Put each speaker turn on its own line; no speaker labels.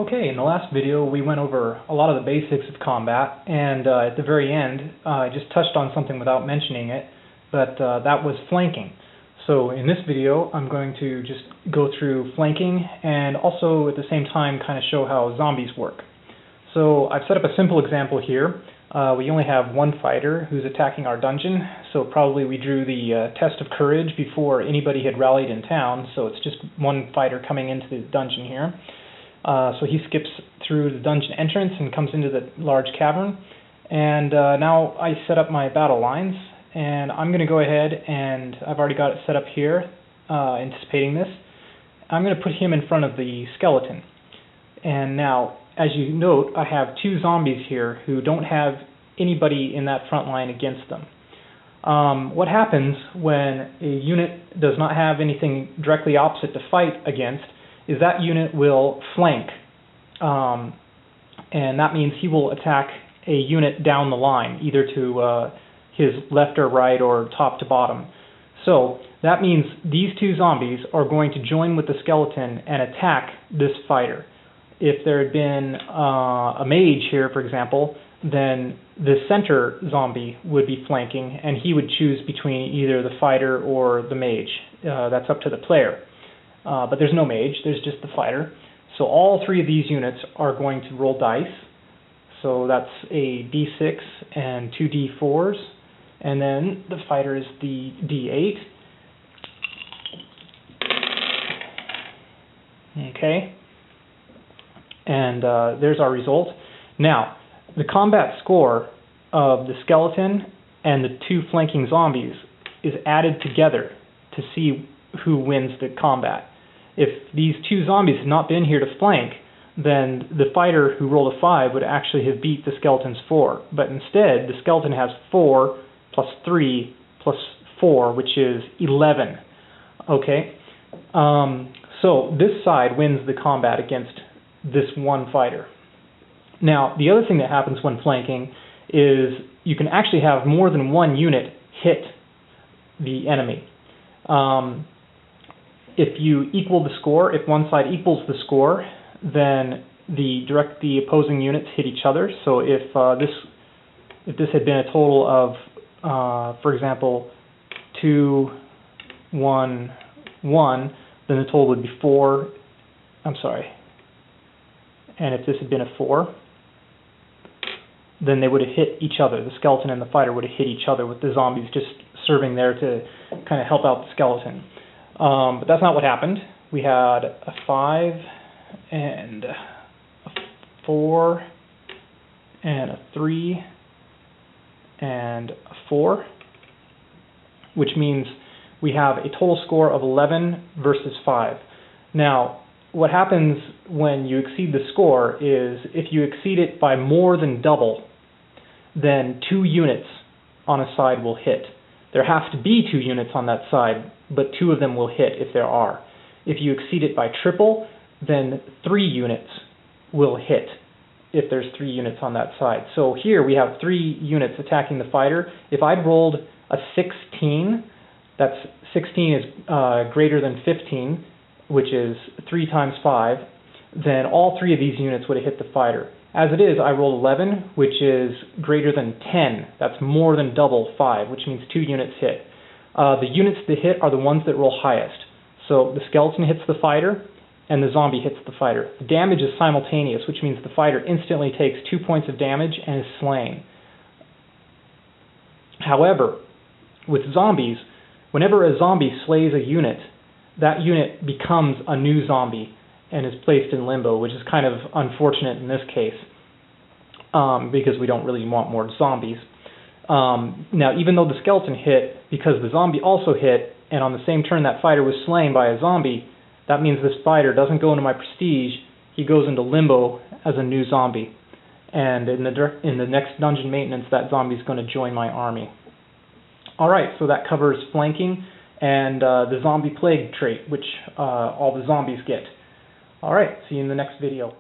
Okay, in the last video we went over a lot of the basics of combat, and at the very end I just touched on something without mentioning it, but that was flanking. So in this video I'm going to just go through flanking and also at the same time kind of show how zombies work. So I've set up a simple example here. We only have one fighter who's attacking our dungeon, so probably we drew the test of courage before anybody had rallied in town, so it's just one fighter coming into the dungeon here. So he skips through the dungeon entrance and comes into the large cavern. And now I set up my battle lines, and I'm going to go ahead and I've already got it set up here, anticipating this. I'm going to put him in front of the skeleton. And now, as you note, I have two zombies here who don't have anybody in that front line against them. What happens when a unit does not have anything directly opposite to fight against is that unit will flank, and that means he will attack a unit down the line, either to his left or right or top to bottom. So that means these two zombies are going to join with the skeleton and attack this fighter. If there had been a mage here, for example, then the center zombie would be flanking, and he would choose between either the fighter or the mage. That's up to the player. But there's no mage, there's just the fighter. So all three of these units are going to roll dice. So that's a D6 and two D4s. And then the fighter is the D8. Okay. And there's our result. Now, the combat score of the skeleton and the two flanking zombies is added together to see who wins the combat. If these two zombies had not been here to flank, then the fighter who rolled a 5 would actually have beat the skeleton's 4. But instead, the skeleton has 4 plus 3 plus 4, which is 11. Okay? So this side wins the combat against this one fighter. Now, the other thing that happens when flanking is you can actually have more than one unit hit the enemy. If you equal the score, if one side equals the score, then the opposing units hit each other. So if this had been a total of, for example, 2, 1, 1, then the total would be 4. I'm sorry. And if this had been a 4, then they would have hit each other. The skeleton and the fighter would have hit each other, with the zombies just serving there to kind of help out the skeleton. But that's not what happened. We had a 5 and a 4 and a 3 and a 4, which means we have a total score of 11 versus 5. Now, what happens when you exceed the score is if you exceed it by more than double, then 2 units on a side will hit. There have to be 2 units on that side, but 2 of them will hit if there are. If you exceed it by triple, then 3 units will hit if there's 3 units on that side. So here we have 3 units attacking the fighter. If I'd rolled a 16, that's 16 is greater than 15, which is 3 times 5, then all 3 of these units would have hit the fighter. As it is, I rolled 11, which is greater than 10. That's more than double 5, which means 2 units hit. The units that hit are the ones that roll highest. So the skeleton hits the fighter, and the zombie hits the fighter. The damage is simultaneous, which means the fighter instantly takes 2 points of damage and is slain. However, with zombies, whenever a zombie slays a unit, that unit becomes a new zombie and is placed in limbo, which is kind of unfortunate in this case, because we don't really want more zombies. Now, even though the skeleton hit, because the zombie also hit, and on the same turn that fighter was slain by a zombie, that means this fighter doesn't go into my prestige, he goes into limbo as a new zombie. And in the next dungeon maintenance, that zombie is going to join my army. Alright, so that covers flanking and the zombie plague trait, which all the zombies get. Alright, see you in the next video.